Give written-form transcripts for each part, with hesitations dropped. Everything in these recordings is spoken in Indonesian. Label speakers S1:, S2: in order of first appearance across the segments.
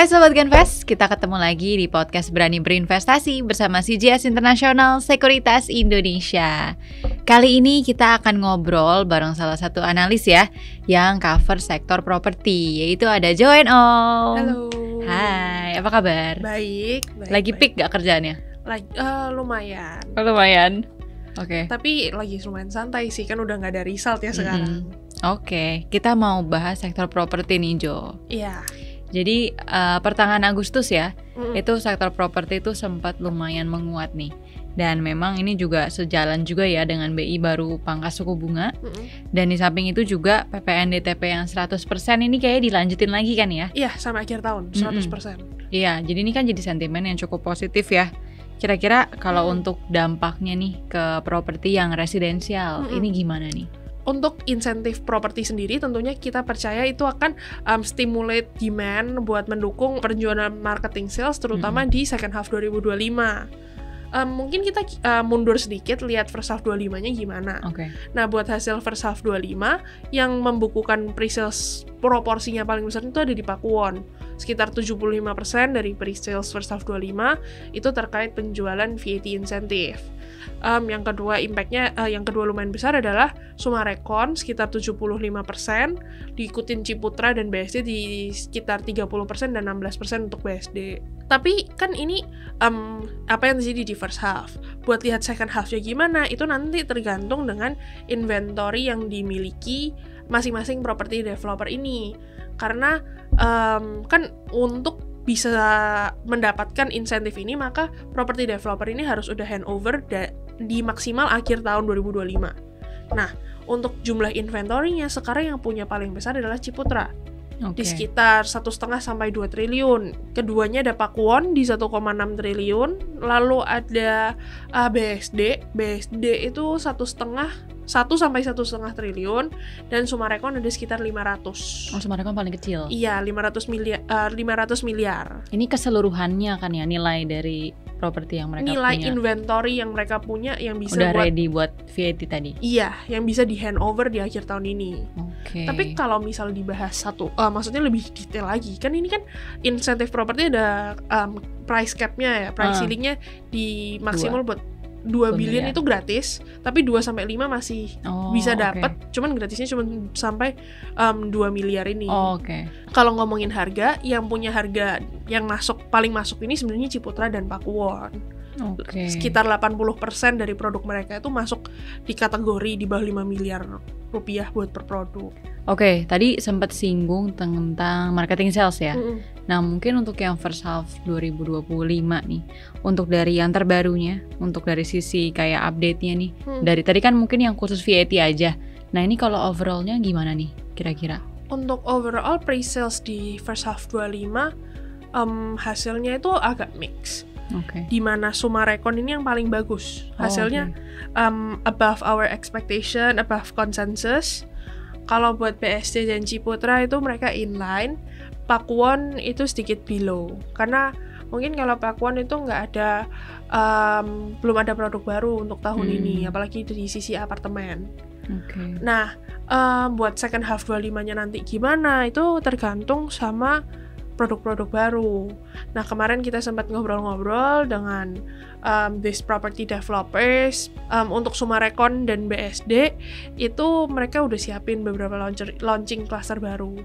S1: Hai Sobat Genvest, kita ketemu lagi di podcast Berani Berinvestasi bersama CGS International Sekuritas Indonesia. Kali ini kita akan ngobrol bareng salah satu analis ya, yang cover sektor properti, yaitu ada Joanne Ong.
S2: Halo.
S1: Hai, apa kabar?
S2: Baik.
S1: Lagi peak gak kerjaannya?
S2: Lagi, lumayan.
S1: Oh, lumayan. Oke.
S2: Tapi lagi lumayan santai sih, kan udah gak ada result ya sekarang.
S1: Oke, kita mau bahas sektor properti nih Jo.
S2: Iya.
S1: Jadi pertengahan Agustus ya, itu sektor properti itu sempat lumayan menguat nih. Dan memang ini juga sejalan juga ya dengan BI baru pangkas suku bunga. Dan di samping itu juga PPN DTP yang 100% ini kayaknya dilanjutin lagi kan ya?
S2: Iya, sampai akhir tahun 100%.
S1: Iya, jadi ini kan jadi sentimen yang cukup positif ya. Kira-kira kalau untuk dampaknya nih ke properti yang residensial, ini gimana nih?
S2: Untuk insentif properti sendiri tentunya kita percaya itu akan stimulate demand buat mendukung penjualan marketing sales terutama di second half 2025. Mungkin kita mundur sedikit lihat first half 25-nya gimana. Nah, buat hasil first half 25 yang membukukan pre-sales proporsinya paling besar itu ada di Pakuwon. Sekitar 75% dari pre-sales first half 25 itu terkait penjualan VAT insentif. Yang kedua impact-nya, yang kedua lumayan besar adalah Sumarekon sekitar 75%, diikutin Ciputra dan BSD di sekitar 30% dan 16% untuk BSD. Tapi kan ini apa yang terjadi di first half. Buat lihat second half-nya gimana, itu nanti tergantung dengan inventory yang dimiliki masing-masing property developer ini. Karena kan untuk bisa mendapatkan insentif ini, maka property developer ini harus udah handover di maksimal akhir tahun 2025. Nah, untuk jumlah inventory-nya sekarang yang punya paling besar adalah Ciputra. Di sekitar 1,5 sampai 2 triliun. Keduanya ada Pakuwon di 1,6 triliun. Lalu ada BSD. BSD itu 1 sampai 1,5 triliun. Dan Sumarekon ada sekitar 500.
S1: Oh, Sumarekon paling kecil?
S2: Iya, 500 miliar.
S1: Ini keseluruhannya kan ya, nilai dari properti yang mereka
S2: nilai
S1: punya.
S2: Inventory yang mereka punya yang bisa
S1: udah ready buat VAT tadi?
S2: Iya, yang bisa di handover di akhir tahun ini. Tapi kalau misal dibahas maksudnya lebih detail lagi, kan ini kan insentif properti ada price cap-nya ya, price ceiling-nya di maksimal buat 2 billion itu gratis, tapi 2-5 masih bisa dapat, cuman gratisnya cuma sampai 2 miliar ini. Kalau ngomongin harga, yang punya harga yang paling masuk ini sebenarnya Ciputra dan Pakuwon. Sekitar 80% dari produk mereka itu masuk di kategori di bawah 5 miliar rupiah buat per produk.
S1: Tadi sempat singgung tentang marketing sales ya. Nah, mungkin untuk yang first half 2025 nih, untuk dari yang terbarunya, untuk dari sisi kayak update-nya nih, dari tadi kan mungkin yang khusus VAT aja. Nah, ini kalau overall-nya gimana nih kira-kira? Untuk
S2: overall pre-sales di first half 25, hasilnya itu agak mix. Di mana Sumarekon ini yang paling bagus hasilnya, above our expectation, above consensus. Kalau buat BSD dan Ciputra itu mereka inline, Pakuwon itu sedikit below karena mungkin kalau Pakuwon itu belum ada produk baru untuk tahun ini, apalagi dari sisi apartemen. Nah, buat second half 25-nya nanti gimana itu tergantung sama produk-produk baru. Nah, kemarin kita sempat ngobrol-ngobrol dengan these property developers. Untuk Sumarekon dan BSD itu mereka udah siapin beberapa launching cluster baru,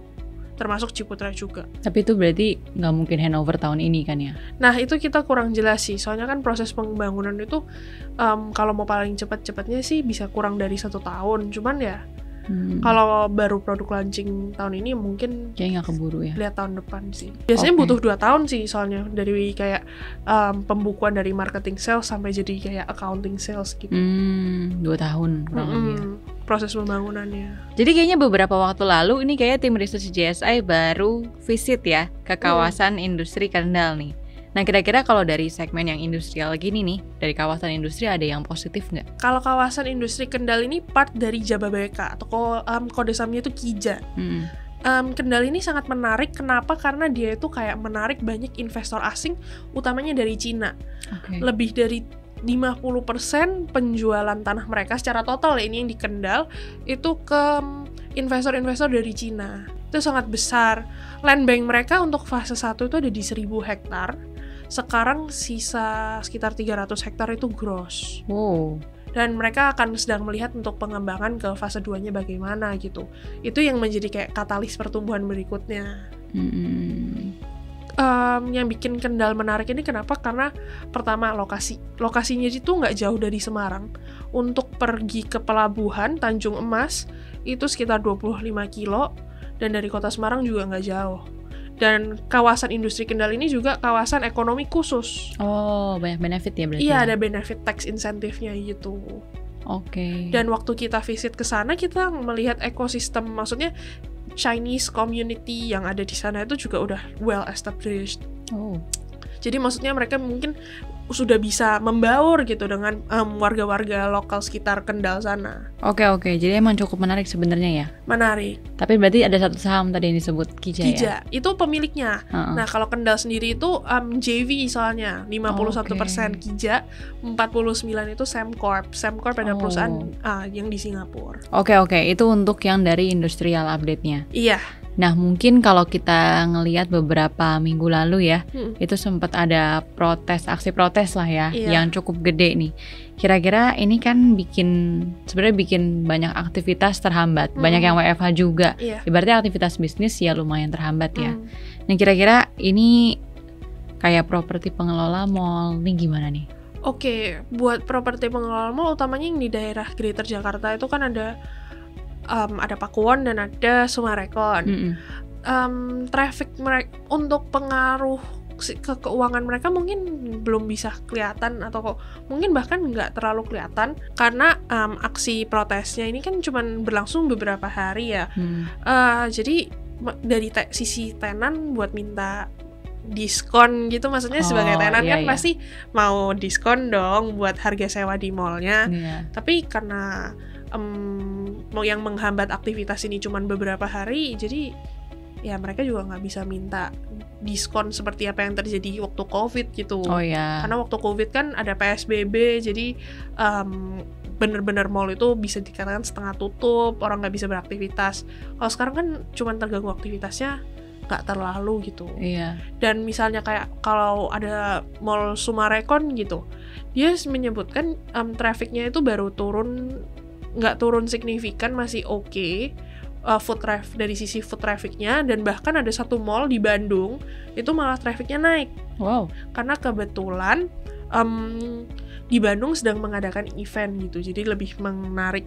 S2: termasuk Ciputra juga.
S1: Tapi itu berarti nggak mungkin handover tahun ini kan ya?
S2: Nah, itu kita kurang jelas sih, soalnya kan proses pembangunan itu kalau mau paling cepat-cepatnya sih bisa kurang dari 1 tahun, cuman ya kalau baru produk launching tahun ini mungkin
S1: kayak nggak keburu ya,
S2: lihat tahun depan sih. Biasanya butuh 2 tahun sih, soalnya dari kayak pembukuan dari marketing sales sampai jadi kayak accounting sales gitu.
S1: 2 tahun kurang lebih ya
S2: proses pembangunannya.
S1: Jadi kayaknya beberapa waktu lalu ini kayak tim research JSI baru visit ya ke kawasan industri Kendal nih. Nah, kira-kira kalau dari segmen yang industrial gini nih, dari kawasan industri ada yang positif nggak?
S2: Kalau kawasan industri Kendal ini part dari Jababeka atau kode sahamnya itu KIJA. Kendal ini sangat menarik. Kenapa? Karena dia itu kayak menarik banyak investor asing, utamanya dari Cina. Lebih dari 50% penjualan tanah mereka secara total ya, ini yang di Kendal itu ke investor-investor dari Cina. Itu sangat besar. Land bank mereka untuk fase 1 itu ada di 1.000 hektar. Sekarang sisa sekitar 300 hektar itu gross.
S1: Wow.
S2: Dan mereka akan sedang melihat untuk pengembangan ke fase 2-nya bagaimana gitu. Itu yang menjadi kayak katalis pertumbuhan berikutnya. Yang bikin Kendal menarik ini kenapa? Karena pertama lokasinya itu nggak jauh dari Semarang. Untuk pergi ke pelabuhan Tanjung Emas itu sekitar 25 kilo, dan dari kota Semarang juga nggak jauh. Dan kawasan industri Kendal ini juga kawasan ekonomi khusus.
S1: Oh, banyak benefit ya berarti?
S2: Iya, ada benefit tax insentifnya gitu.
S1: Oke.
S2: Dan waktu kita visit ke sana, kita melihat ekosistem, maksudnya Chinese community yang ada di sana itu juga udah well established.
S1: Oh.
S2: Jadi maksudnya mereka mungkin sudah bisa membaur gitu dengan warga-warga lokal sekitar Kendal sana.
S1: Oke, jadi emang cukup menarik sebenarnya ya.
S2: Menarik.
S1: Tapi berarti ada satu saham tadi yang disebut Kija ya?
S2: Kija, itu pemiliknya. Nah, kalau Kendal sendiri itu JV soalnya 51% Kija, 49 itu Sembcorp. Sembcorp ada perusahaan yang di Singapura.
S1: Oke, itu untuk yang dari industrial update-nya.
S2: Iya.
S1: Nah, mungkin kalau kita ngelihat beberapa minggu lalu ya, itu sempat ada aksi protes lah ya, yang cukup gede nih. Kira-kira ini kan sebenarnya bikin banyak aktivitas terhambat, banyak yang WFH juga. Ibaratnya aktivitas bisnis ya lumayan terhambat ya. Nah, kira-kira ini kayak properti pengelola mall, ini gimana nih?
S2: Oke, buat properti pengelola mall utamanya yang di daerah Greater Jakarta itu kan ada Pakuwon dan ada Sumarekon. Traffic mereka untuk pengaruh ke keuangan mereka mungkin belum bisa kelihatan, atau mungkin bahkan nggak terlalu kelihatan karena aksi protesnya ini kan cuma berlangsung beberapa hari ya. Jadi dari sisi tenan buat minta diskon gitu, maksudnya sebagai tenan kan pasti mau diskon dong buat harga sewa di mallnya. Tapi karena yang menghambat aktivitas ini cuma beberapa hari, jadi ya mereka juga nggak bisa minta diskon seperti apa yang terjadi waktu COVID gitu. Karena waktu COVID kan ada PSBB, jadi bener-bener mall itu bisa dikatakan setengah tutup, orang nggak bisa beraktivitas. Kalau sekarang kan cuma terganggu aktivitasnya, nggak terlalu gitu. Dan misalnya kayak kalau ada mall Sumarekon gitu, dia menyebutkan trafficnya itu baru nggak turun signifikan, masih oke. Dari sisi food trafficnya, dan bahkan ada satu mall di Bandung itu malah trafficnya naik. Karena kebetulan di Bandung sedang mengadakan event gitu, jadi lebih menarik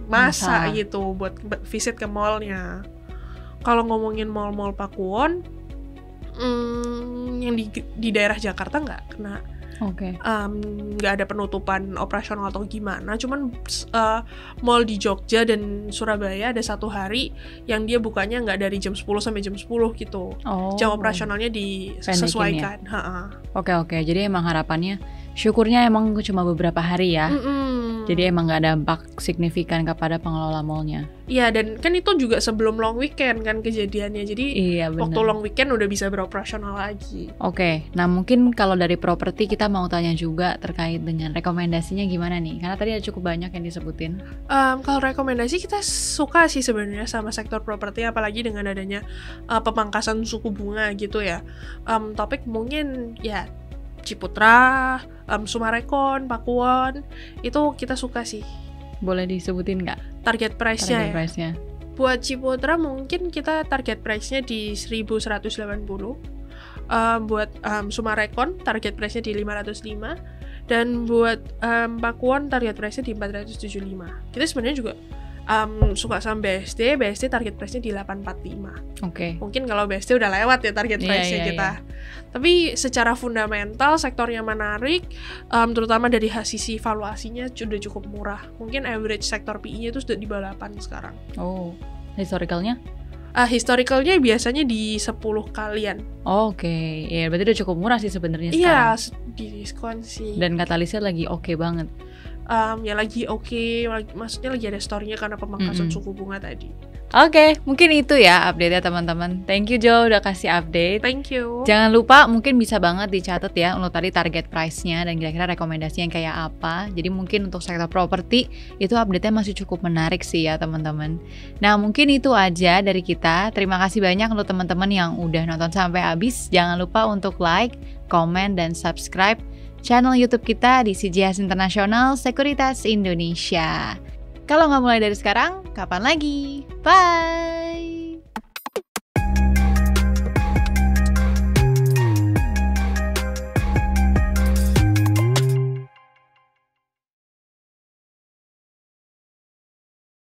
S2: masa gitu buat visit ke mallnya. Kalau ngomongin mall-mall Pakuwon, yang di daerah Jakarta nggak kena. Nggak ada penutupan operasional atau gimana, cuman mall di Jogja dan Surabaya ada satu hari yang dia bukanya nggak dari jam 10 sampai jam 10 gitu. Jam operasionalnya disesuaikan.
S1: Oke, jadi emang harapannya, syukurnya emang cuma beberapa hari ya. Jadi emang nggak dampak signifikan kepada pengelola mallnya. Iya,
S2: dan kan itu juga sebelum long weekend kan kejadiannya. Jadi waktu long weekend udah bisa beroperasional lagi.
S1: Nah mungkin kalau dari properti kita mau tanya juga terkait dengan rekomendasinya gimana nih? Karena tadi ada cukup banyak yang disebutin.
S2: Kalau rekomendasi, kita suka sih sebenarnya sama sektor properti, apalagi dengan adanya pemangkasan suku bunga gitu ya. Topik mungkin ya Ciputra, Sumarekon, Pakuwon, itu kita suka sih.
S1: Boleh disebutin nggak?
S2: Target price-nya. Buat Ciputra mungkin kita target price-nya di 1.180. Buat Sumarekon target price-nya di 505. Dan buat Pakuwon target price-nya di 475. Kita sebenarnya juga suka sama BSD target price-nya di 845. Mungkin kalau BSD udah lewat ya target price-nya kita. Tapi secara fundamental sektornya menarik, terutama dari sisi valuasinya sudah cukup murah. Mungkin average sektor PI-nya itu sudah di bawah 8 sekarang.
S1: Historicalnya?
S2: Historicalnya biasanya di 10 kalian.
S1: Ya berarti udah cukup murah sih sebenarnya sekarang.
S2: Iya, di diskon sih.
S1: Dan katalisnya lagi oke banget.
S2: Ya lagi maksudnya lagi ada story-nya karena pemangkasan suku bunga tadi.
S1: Oke, mungkin itu ya update-nya teman-teman. Thank you Jo udah kasih update.
S2: Thank you.
S1: Jangan lupa mungkin bisa banget dicatat ya untuk tadi target price-nya dan kira-kira rekomendasi yang kayak apa. Jadi mungkin untuk sektor properti itu update-nya masih cukup menarik sih ya teman-teman. Nah mungkin itu aja dari kita. Terima kasih banyak untuk teman-teman yang udah nonton sampai habis. Jangan lupa untuk like, komen, dan subscribe channel YouTube kita di CGS International Sekuritas Indonesia. Kalau nggak mulai dari sekarang, kapan lagi? Bye!